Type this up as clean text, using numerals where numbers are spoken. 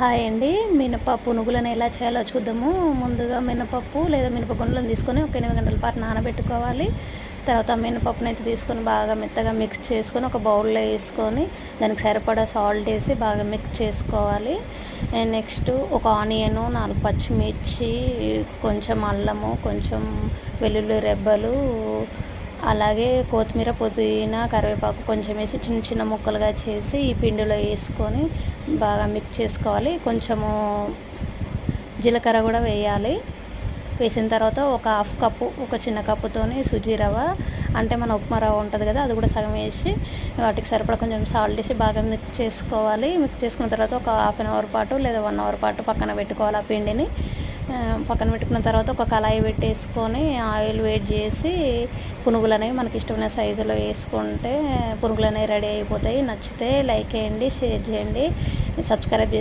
Hi అండి. పునుగులను ఎలా చేయాలో చూద్దాము. ముందుగా మినపప్పు లేదా మినపగుండ్లను తీసుకొని ఒక 8 గంటల పాటు నానబెట్టుకోవాలి. తర్వాత మినపప్పును అయితే తీసుకొని బాగా మెత్తగా మిక్స్ చేసుకొని ఒక బౌల్లో వేసుకొని దానికి సరిపడా సాల్ట్ వేసి బాగా మిక్స్ చేసుకోవాలి. నెక్స్ట్ ఒక ఆనియను, 4 పచ్చిమిర్చి, కొంచెం అల్లము, కొంచెం వెల్లుల్లి రెబ్బలు, అలాగే కొత్తిమీర, పుదీనా, కరివేపాకు కొంచెం వేసి చిన్న చిన్న ముక్కలుగా చేసి ఈ పిండిలో వేసుకొని బాగా మిక్స్ చేసుకోవాలి. కొంచెము జీలకర్ర కూడా వేయాలి. వేసిన తర్వాత ఒక హాఫ్ కప్పు, ఒక చిన్న కప్పుతోని సుజీ రవ్వ, అంటే మన ఉప్మా రవ్వ ఉంటుంది కదా, అది కూడా సగం వేసి వాటికి సరిపడా కొంచెం సాల్ట్ వేసి బాగా మిక్స్ చేసుకోవాలి. మిక్స్ చేసుకున్న తర్వాత ఒక హాఫ్ అన్ అవర్ పాటు లేదా 1 అవర్ పాటు పక్కన పెట్టుకోవాలి. ఆ పిండిని పక్కన పెట్టుకున్న తర్వాత ఒక కళాయి పెట్టేసుకొని ఆయిల్ వేడి చేసి పునుగులు అనేవి మనకి ఇష్టమైన సైజులో వేసుకుంటే పునుగులు అనేవి రెడీ అయిపోతాయి. నచ్చితే లైక్ చేయండి, షేర్ చేయండి, సబ్స్క్రైబ్